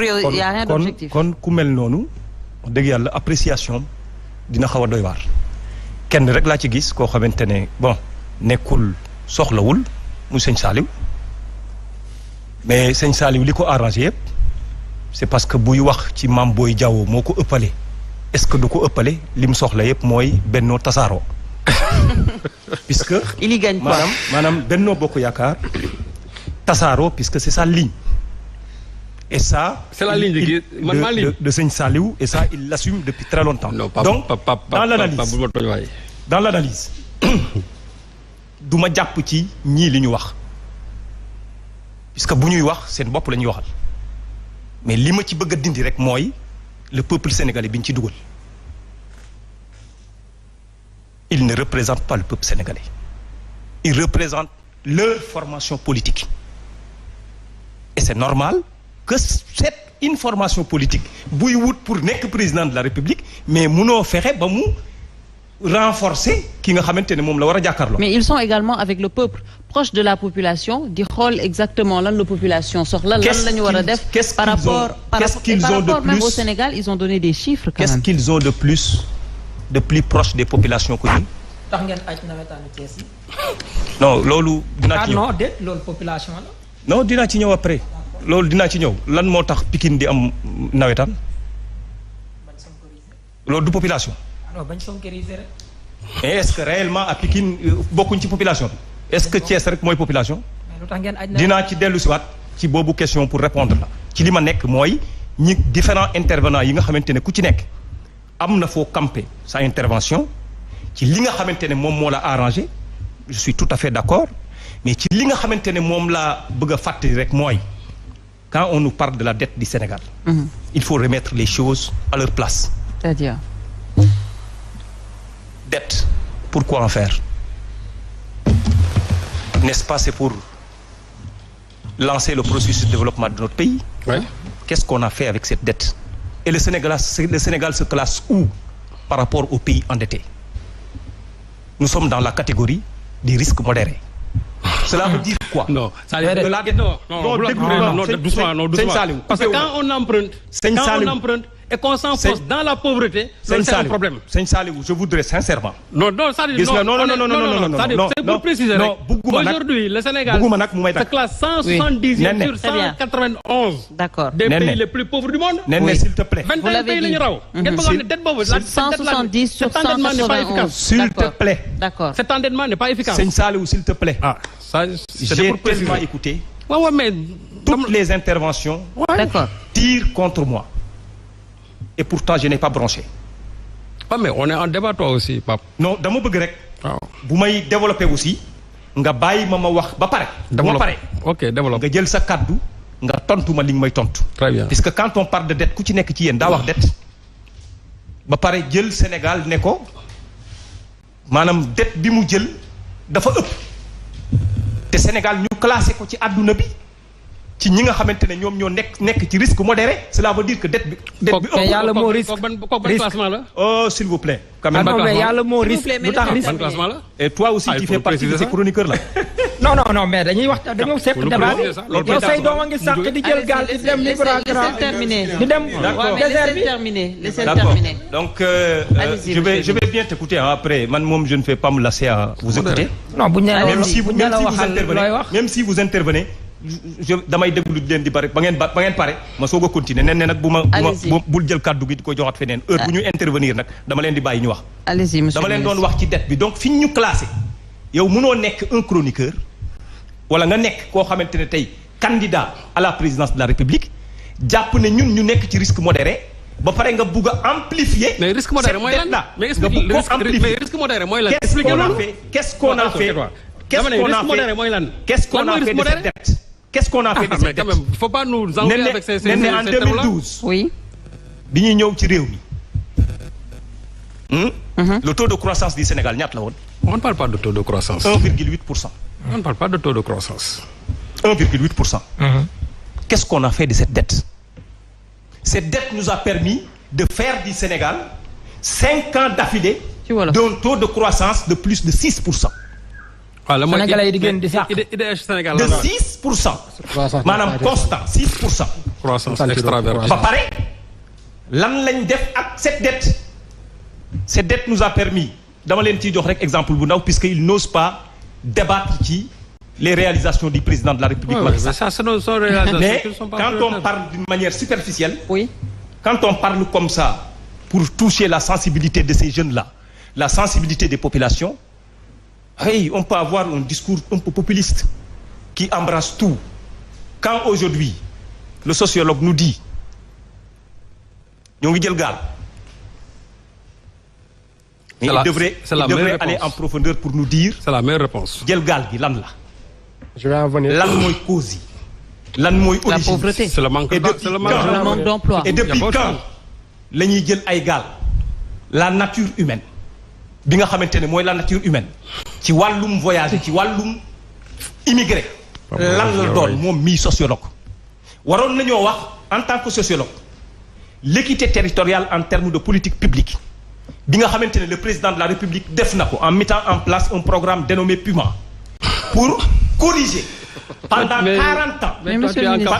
y a rien d'objectif. kon ku mel noonu dëgg yàlla appréciation dina xaw a doy waar. kenn rek laa ci gis koo xamante ne bon nekkul soxlawul mu sëñ Saliou mais sëñ Saliou li ko arrangé yëpp c'est parce que buy wax ci Mame Boye Diao moo ko ëppale est-ce que du ko ëppale li mu soxla yëpp mooy Benno tasaaroo puisque il y gagne quoi maanaam Benno Bokk Yaakaar tasaaroo puisque c'est sa ligne et ça c'est la ligne de sëñ Saliou et ça il l'assume depuis très longtemps. Donc dans l'analyse du ma jàpp ci ñii li ñu wax puisque bu ñuy wax seen bopp la ñuy waxal mais li ma ci bëgg a dindi rek mooy le peuple sénégalais bi ñu ci dugal il ne représente pas le peuple sénégalais il représente leur formation politique et c'est normal que cette information politique buy wut pour nekk président de la République mais munoo fexe ba mu renforcer ki nga xamante ne moom la war a jàkkaarloo. mais ils sont également avec le peuple proche de la population di xool exactement lan la population soxla. lan la ñu war a def par rapport même au Sénégal ils ont donné des chiffres quand même. qu'est-ce qu'ils ont de plus proche des populations que ñun. tax ngeen aj nawetaanu Thiès yi. non loolu dinaa ci ñëw. non déet loolu population la. non dinaa ci ñëw après. loolu dinaa ci ñëw lan moo tax Pikine di am nawetaan. loolu du population. non bañ sonkériser rek. mais est-ce que réellement à Pikine bokkuñ ci population bi. est-ce que Thiès rek mooy population. mais lu tax ngeen aj dinaa ci dellu si waat ci boobu question pour répondre la ci li ma nekk mooy ñi différents intervenants yi nga xamante ne ku ci nekk am na foo camper sa intervention ci li nga xamante ne moom moo la arrangé je suis tout à fait d'accord mais ci li nga xamante ne moom laa bëgg a fàttali rek mooy quand on nous parle de la dette du Sénégal. Il faut remettre les choses à leur place. C'est-à-dire dette, pourquoi en faire? N'est-ce pas, c'est pour lancer le processus de développement de notre pays? Oui. Qu'est-ce qu'on a fait avec cette dette? Et le Sénégal se classe où par rapport aux pays endettés? Nous sommes dans la catégorie des risques modérés. Cela veut dire quoi? Non, doucement. Parce que quand on emprunte et qu'on s'enfonce dans la pauvreté, c'est un problème. Sëñ Saliou, je voudrais sincèrement. Non, c'est pour préciser. Aujourd'hui, le Sénégal se classe 170e sur 191 d'accord. des pays les plus pauvres du monde. Néné, s'il te plaît. 21 pays la ñu raw. 170 sur 191. S'il te plaît. D'accord. Cet endettement n'est pas efficace. Sëñ Saliou, s'il te plaît. Ah, ça, j'ai tellement écouté. Ouais, mais toutes les interventions tirent contre moi. Et pourtant, je n'ai pas bronché. Ah, mais on est en débat, toi aussi, Pape. Non, dama bëgg rek. bu may développer aussi. nga bàyyi ma wax ba pare. ok développe. nga jël sa kaddu. nga tontu ma li nga may tontu. Très bien. puisque quand on parle de dette ku ci nekk ci yéen daa wax dette. ba pare jël Sénégal ne ko. maanaam dette bi mu jël dafa ëpp. te Sénégal ñu classé ko ci àdduna bi. ci ñi nga xamante ne ñoom ñoo nekk ci risque modéré cela veut dire que dette bi mais yàlla moo risque classement la. Oh s'il vous plaît. quand même mais yàlla moo risque lu tax risque ban classement la. et toi aussi tu fais partie de ces chroniqueurs là. non mais dañuy wax dañoo seq débat bi yow say doom a ngi sàq di jël gaal di dem di dem désert bi laissez terminer. donc je vais bien t'écouter après man moom je ne vais pas me lasser à vous écouter. non même si vous intervenez damay déglu leen di bari ba ngeen pare ma soog a continuer nen ne nag bul jël kàddu gi di ko joxaat feneen heure bu ñu intervenir nag dama leen di bàyyi ñu wax. allez-y monsieur dama leen doon wax ci dette bi donc fi ñu classé yow mënoo nekk un chroniqueur wala nga nekk koo xamante ne tey candidat à la présidence de la République jàpp ne ñun ñu nekk ci risque modéré ba pare nga bugg a amplifier. mais risque modéré mooy lan mais risque modéré mooy lan. qu'est-ce qu'on a fait Qu'est-ce qu'on a fait de cette dette? Qu'est-ce qu'on a fait de cette dette? Quand même, il faut pas nous enlever avec ces en 2012. Oui. bi ñuy ñëw ci réew mi. Le taux de croissance du Sénégal ñaata la woon. On ne parle pas de taux de croissance. 1,8%. On ne parle pas de taux de croissance. 1,8%. Qu'est-ce qu'on a fait de cette dette? Cette dette nous a permis de faire du Sénégal 5 ans d'affilée d'un taux de croissance de plus de 6%. Sénégalais yi di gën di sax. Sénégal de 6%. maanaam constant 6%. croissance extraordinaire. ba pare lan lañ def ak cette dette. cette dette nous a permis dama leen ciy jox rek exemple bu ndaw puisque il n'ose pas débattre ci les réalisations du président de la République. Mais quand on parle d'une manière superficielle. Oui. Quand on parle comme ça pour toucher la sensibilité de ces jeunes-là, la sensibilité des populations, hey, on peut avoir un discours un peu populiste qui embrasse tout. Quand aujourd'hui le sociologue nous dit ñoo ngi jël gaal. Mais il devrait aller en profondeur pour nous dire. C'est la meilleure réponse. jël gaal gi lan la. Je vais en venir. Lan mooy cause yi. Lan mooy origine. La pauvreté. C'est le manque d'emploi. Et depuis quand la ñuy jël ay gaal. La nature humaine bi nga xamante ne mooy la nature humaine ci wàllum voyage ci wàllum immigré. lan la doon moom mii sociologue. waroon nañoo wax en tant que sociologue l'équité territoriale en termes de politique publique. bi nga xamante ne le président de la République def na ko en mettant en place un programme dénommé Puma pour corriger pendant 40 ans. Mais monsieur le ministre,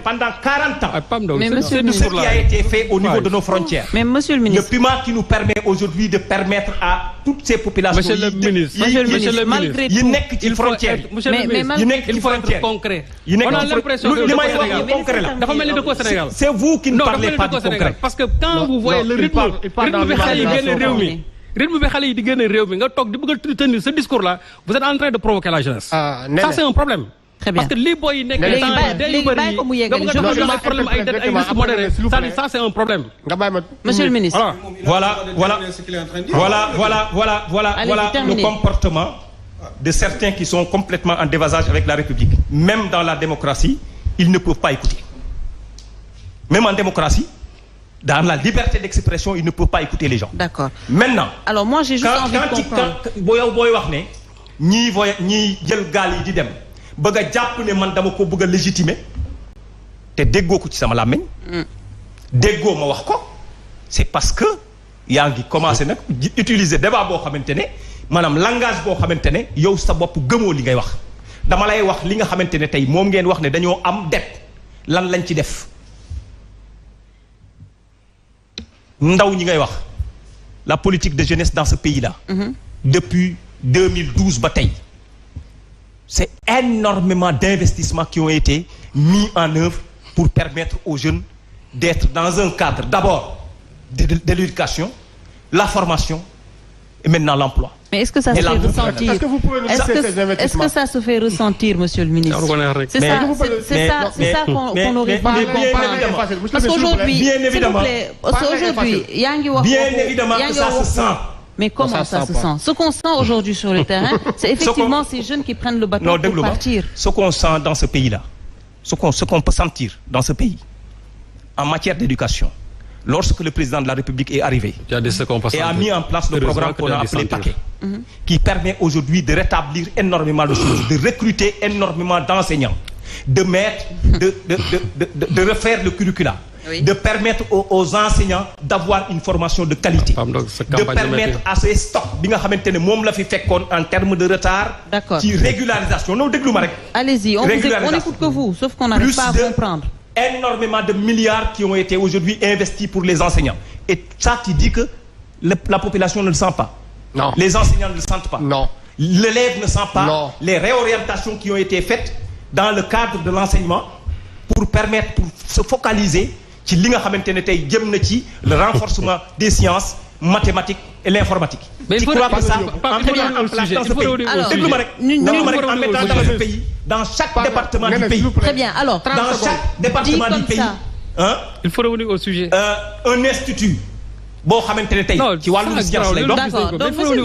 pendant 40 ans. Mais monsieur le ce qui a été fait au niveau de nos frontières. Mais monsieur le ministre, le Puma qui nous permet aujourd'hui de permettre à toutes ces populations. Monsieur le ministre, malgré tout, yi nekk ci frontière yi nekk ci frontière concret. On a l'impression que li may wax concret la. dafa mel ni dëkk Sénégal. C'est vous qui ne parlez pas du concret. Parce que quand vous voyez le rythme bi xale yi génn réew mi. rythme bi xale yi di génn réew mi nga toog di bëgg a tenir ce discours là vous êtes en train de provoquer la jeunesse. Ça c'est un problème. Très bien. Parce que les boys yi nekk problème ay dette ay risques modérés ça c'est un problème. Monsieur le ministre. Voilà le comportement de certains qui sont complètement en déphasage avec la République. Même dans la démocratie, ils ne peuvent pas écouter. Même en démocratie, dans la liberté d'expression, ils ne peuvent pas écouter les gens. D'accord. Maintenant, alors moi j'ai juste envie de comprendre. booy wax ne ñii jël gaal yi di dem bëgg a jàpp ne man dama ko bëgg a légitimer te déggoo ko ci sama làmmiñ déggoo ma wax ko c'est parce que yaa ngi commencé nag utiliser débat boo xamante ne maanaam langage boo xamante ne yow sa bopp gëmoo li ngay wax dama lay wax li nga xamante ne tey moom ngeen wax ne dañoo am dette lan lañ ci def ndaw ñi ngay wax la politique de jeunesse dans ce pays-là. Depuis 2012 ba tey c'est énormément d'investissements qui ont été mis en œuvre pour permettre aux jeunes d'être dans un cadre d'abord de l'éducation, la formation et maintenant l'emploi. Mais est-ce que ça se fait ressentir? Est-ce que ça se fait ressentir, monsieur le ministre? C'est ça qu'on n'aurait pas à comprendre. Parce qu'aujourd'hui, s'il vous plaît, aujourd'hui, yaa ngi wax bien évidemment que ça se sent. Mais comment ça se sent? Ce qu'on sent aujourd'hui sur le terrain, c'est effectivement ces jeunes qui prennent le bateau pour partir. Ce qu'on sent dans ce pays-là, ce qu'on peut sentir dans ce pays, en matière d'éducation, lorsque le président de la République est arrivé et a mis en place le programme qu'on a appelé Paquet, qui permet aujourd'hui de rétablir énormément de choses, de recruter énormément d'enseignants, de refaire le curriculum, de permettre aux enseignants d'avoir une formation de qualité, de permettre à ces stocks bi nga xamante ne moom la fi fekkoon en termes de retard ci régularisation non déglu ma rek. Allez-y, on écoute que vous, sauf qu'on n'arrive pas à comprendre. Énormément de milliards qui ont été aujourd'hui investis pour les enseignants. Et ça, tu dis que la population ne le sent pas. Non. Les enseignants ne le sentent pas. Non. L'élève ne sent pas. Non. Les réorientations qui ont été faites dans le cadre de l'enseignement pour permettre, pour se focaliser ci li nga xamante ne tey jëm na ci le renforcement des sciences mathématiques et l'informatique. Mais il faut crois que ça en mettant en place dans ce pays. Déglu ma rek en mettant dans ce pays, dans chaque département du pays. Très bien. Alors, dans chaque département du pays. Il faut revenir au sujet. Un institut boo xamante ne tey ci wàllu science lay doon. D'accord. Donc monsieur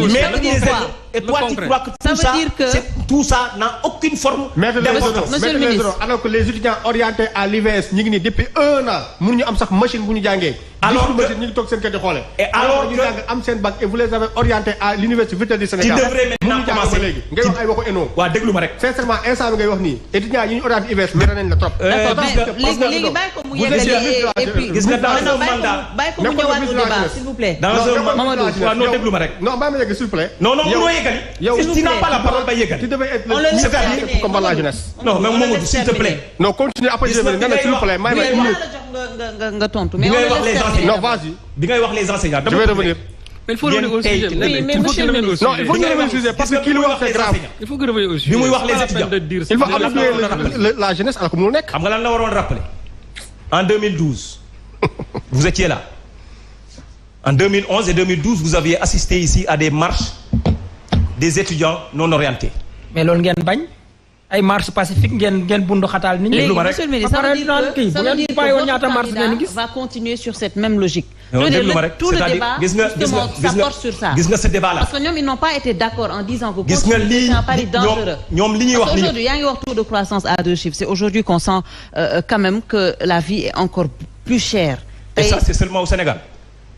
et toi tu crois que tout ça n'a aucune forme d'importance. Monsieur le ministre, alors que les étudiants orientés à l'IVS ñu ngi nii depuis 1 an mënuñu am sax machine bu ñu jàngee. alors machine ñu ngi toog seen kër di xoole. et alors ñu jàng am seen bac et vous les avez orientés à l'université virtuelle du Sénégal. tu devrais maintenant commencer léegi ngay wax ay waxu ENO. waaw déglu ma rek. sincèrement instant bi ngay wax nii étudiants yi ñu orienté IVS mere nañ la trop. d'accord mais léegi bàyyi ko mu yeggali et puis gis nga dans un mandat bàyyi ko mu ñëwaat au débat s'il vous plaît. dans un mandat non déglu ma rek. non bàyyi ma yegg s'il vous plaît. non yeggali. yow tu n'as pas la parole ba yeggali. tu devais être le ministre comme la jeunesse. non mais Mamadou s'il te plaît. non continue après je vais nga ne s'il vous plaît may nga tontu mais non vas-y. bi ngay wax les enseignants. je vais revenir. Mais il faut revenir au sujet. Mais monsieur le ministre. Non, il faut revenir au sujet parce que qui le wax c'est grave. Il faut que revenir au sujet. bi muy wax les étudiants. Il faut appuyer la jeunesse alors que mu nekk. xam nga lan la waroon rappeler. En 2012 vous étiez là. En 2011 et 2012 vous aviez assisté ici à des marches des étudiants non orientés. mais loolu ngeen bañ. ay marche pacifique ngeen bundu xataal nit ñi. Monsieur le ministre, ça veut dire que votre candidat va continuer sur cette même logique. Tout le débat, justement, ça porte sur ça. gis nga ce débat là. Parce que ñoom ils n'ont pas été d'accord en disant que c'est un pari dangereux. ñoom li ñuy wax aujourd'hui yaa ngi wax taux de croissance à 2 chiffres. C'est aujourd'hui qu'on sent quand même que la vie est encore plus chère. Et ça c'est seulement au Sénégal.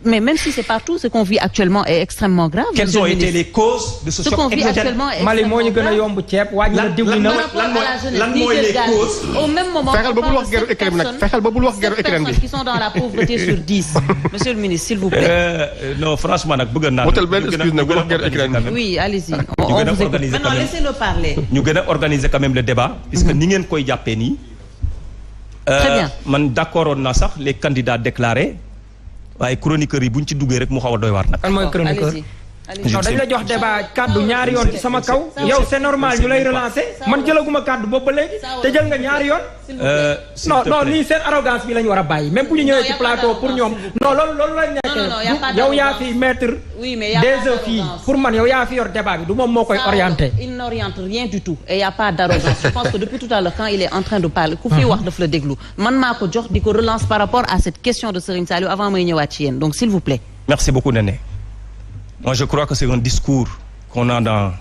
Mais même si c'est partout, ce qu'on vit actuellement est extrêmement grave. Quelles ont été les causes de ce choc qu'on vit actuellement est extrêmement grave. Lan mooy les causes. Au même moment, personnes qui sont dans la pauvreté sur 10. Monsieur le ministre, s'il vous plaît. Non, franchement, nag bëgg naa. Oui, allez-y. On vous écoute. Maintenant, laissez-le parler. Ñu gën a organiser quand même le débat, puisque ni ngeen koy jàppee nii. Très bien. Man d'accord woon naa sax les candidats déclarés. waaye chroniqueur yi bu ñu ci duggee rek mu xaw a doy waar nag. kan mooy chroniqueur. non dañ la jox débat kaddu ñaari yoon ci sama kaw. yow c'est normal ñu lay relancer. man jëlaguma kaddu boobu ba léegi. te jël nga ñaari yoon. non nii seen arrogance bi la ñu war a bàyyi. même bu ñu ñëwee ci plateau pour ñoom. non loolu lañ nekkee. yow yaa fi mettre des œufs fii pour man yow yaa fi yor débat bi du moom moo koy orienté. il n'oriente rien du tout et y a pas d'arrogance. Je pense que depuis tout à l'heure quand il est en train de parler ku fi wax daf la déglu man maa ko jox di ko relance par rapport à cette question de Serigne Saliou avant may ñëwaat ci yéen donc s'il vous plaît. Merci beaucoup Néné. Moi, je crois que c'est un discours qu'on a dans...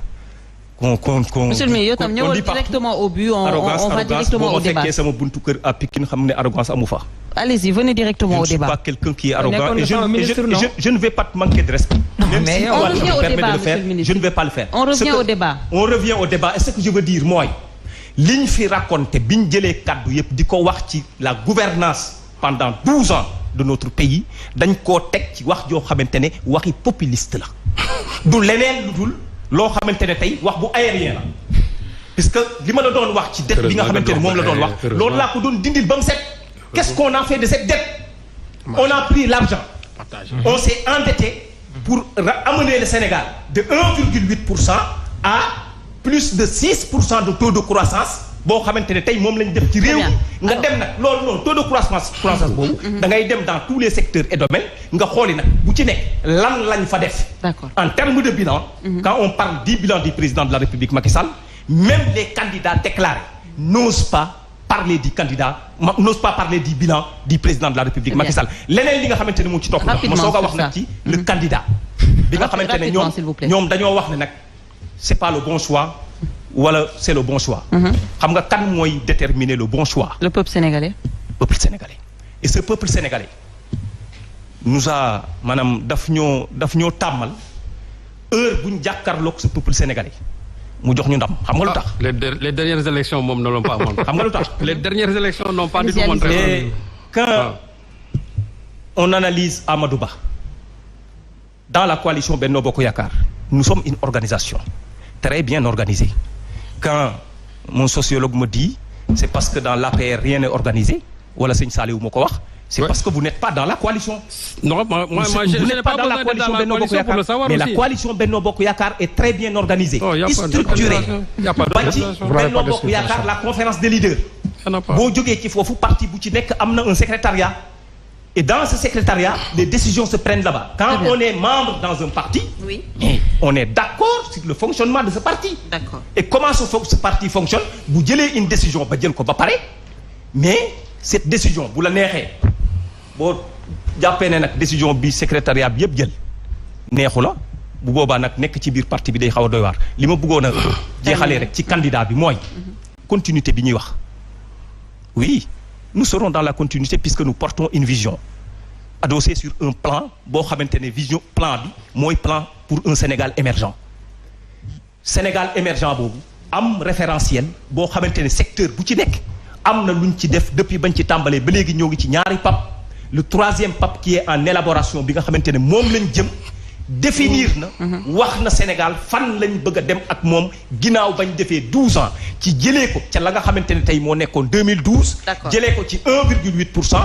Monsieur le ministre, yow tam ñëwal directement au but, on va directement au débat. Sama buntu kër à Pikine xam ne arrogance amu fa. Allez-y, venez directement au débat. Je ne suis pas quelqu'un qui est arrogant et je ne vais pas te manquer de respect. Même si on revient au débat, monsieur le ministre. Je ne vais pas le faire. On revient au débat. On revient au débat. Et ce que je veux dire, moi, liñ fi raconté biñ jëlee kaddu yëpp di ko wax ci la gouvernance pendant 12 ans de notre pays dañ koo teg ci wax joo xamante ne waxi populiste la du leneen lu dul loo xamante ne tey wax bu aérien la puisque li ma la doon wax ci dette bi nga xamante ne moom la doon wax loolu laa ko doon dindil ba mu set qu'est-ce qu'on a fait de cette dette on a pris l'argent on s'est endetté pour amener le Sénégal de 1,8% à plus de 6% de taux de croissance boo xamante ne tey moom lañ def ci réew nga dem nag loolu noonu taux de croissance boobu da ngay dem dans tous les secteurs et domaines nga xooli nag bu ci nekk lan lañ fa def en termes de bilan quand on parle du bilan du président de la République Macky Sall même les candidats déclarés n'osent pas parler du bilan du président de la République Macky Sall leneen li nga xamante ne moom ci topp nag ma soog a wax nag ci le candidat bi nga xamante ne ñoom dañoo wax ne nag c'est pas le bon choix wala c'est le bon choix. xam nga kan mooy déterminer le bon choix. Le peuple sénégalais. Peuple sénégalais et ce peuple sénégalais nous a maanaam daf ñoo tàmmal heure bu ñu jàkkaarloog ce peuple sénégalais mu jox ñu ndam xam nga lu tax. les dernières élections moom ne l'ont pas montré. xam nga lu tax. les dernières élections n'ont pas du tout montré. Et quand on analyse Amadou Ba dans la coalition Benno Bokk Yakaar nous sommes une organisation très bien organisée. Quand mon sociologue me dit c'est parce que dans l'APR rien n'est organisé wala sëñ Saliou moo ko wax c'est parce que vous n'êtes pas dans la coalition. Non, moi je n'ai pas dans la coalition Benno Bokk Yakaar pour le savoir aussi. Mais la coalition Benno Bokk Yakaar est très bien organisée et structurée. ba ci Benno Bokk Yakaar la conférence des leaders. boo jógee ci foofu parti bu ci nekk am na un secrétariat. Et dans ce secrétariat, les décisions se prennent là-bas. Quand on est membre dans un parti, oui. On est d'accord sur le fonctionnement de ce parti. D'accord. Et comment ce parti fonctionne? Vous avez une décision, ba jël ko ba pare, mais cette décision, bu la neexee boo jàppee ne nag décision bi secrétariat bi yëpp jël neexu la bu boobaa nag nekk ci biir parti bi day xaw a doy waar. li ma bëggoon a jeexalee rek ci candidat bi mooy continuité bi ñuy wax. Oui. Nous serons dans la continuité puisque nous portons une vision adossée sur un plan boo xamante ne vision plan bi mooy plan pour un Sénégal émergent Sénégal émergent boobu am référentiel boo xamante ne secteur bu ci nekk am na luñ ci def depuis bañ ci tàmbalee ba léegi ñoo ngi ci ñaari PAP le troisième PAP qui est en élaboration bi nga xamante ne moom lañ jëm définir na wax na Sénégal fan lañ bëgg a dem ak moom ginnaaw bañ defee 12 ans ci jëlee ko ca la nga xamante ne tey moo nekkoon 2012 jëlee ko ci 1,8%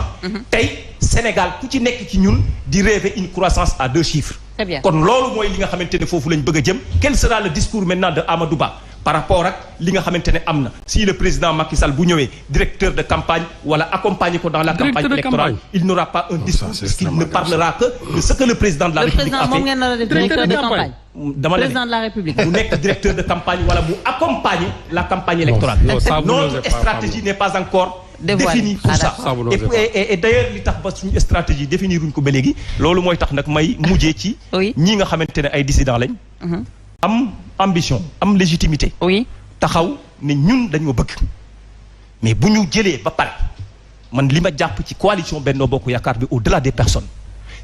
tey Sénégal ku ci nekk ci ñun di rêver une croissance à 2 chiffres kon loolu mooy li nga xamante ne foofu lañ bëgg a jëm quel sera le discours maintenant de Amadou Ba par rapport ak li nga xamante ne am na si le président Macky Sall bu ñëwee directeur de campagne wala accompagner ko dans la campagne électorale il n'aura pas un discours puisqu'il ne parlera que de ce que le président de la République a fait directeur de campagne dama la président de la République bu nekk directeur de campagne wala bu accompagner la campagne électorale notre stratégie n'est pas encore défini pour ça et d'ailleurs li tax ba suñu stratégie définir wuñ ko ba léegi loolu mooy tax nag may mujjee ci ñi nga xamante ne ay dissidents lañ am ambition am légitimité taxaw ne ñun dañoo bëgg mais bu ñu jëlee ba pare man li ma jàpp ci coalition Benno Bokk Yaakaar bi au-delà des personnes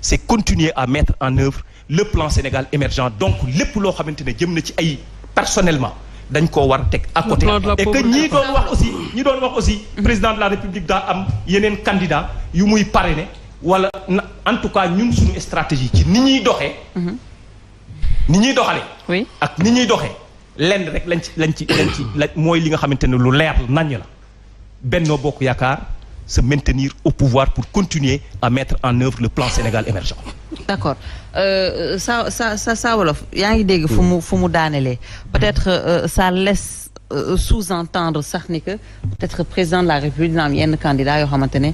c'est continuer à mettre en œuvre le plan Sénégal émergent donc lépp loo xamante ne jëm na ci ay personnellement dañ koo war a teg à côté et que ñi doon wax aussi président de la République daa am yeneen candidat yu muy parrainer wala en tout cas ñun suñu stratégie ci ni ñuy doxee ni ñuy doxalee ak ni ñuy doxee lenn rek lañ ci mooy li nga xamante ne lu leer naññ la Benno Bokk Yaakaar se maintenir au pouvoir pour continuer à mettre en œuvre le plan Sénégal émergent. D'accord sa wolof yaa ngi dégg fu mu daanelee peut-être ça laisse sous-entendre sax ni que peut-être président de la République dina am yenn candidat yoo xamante ne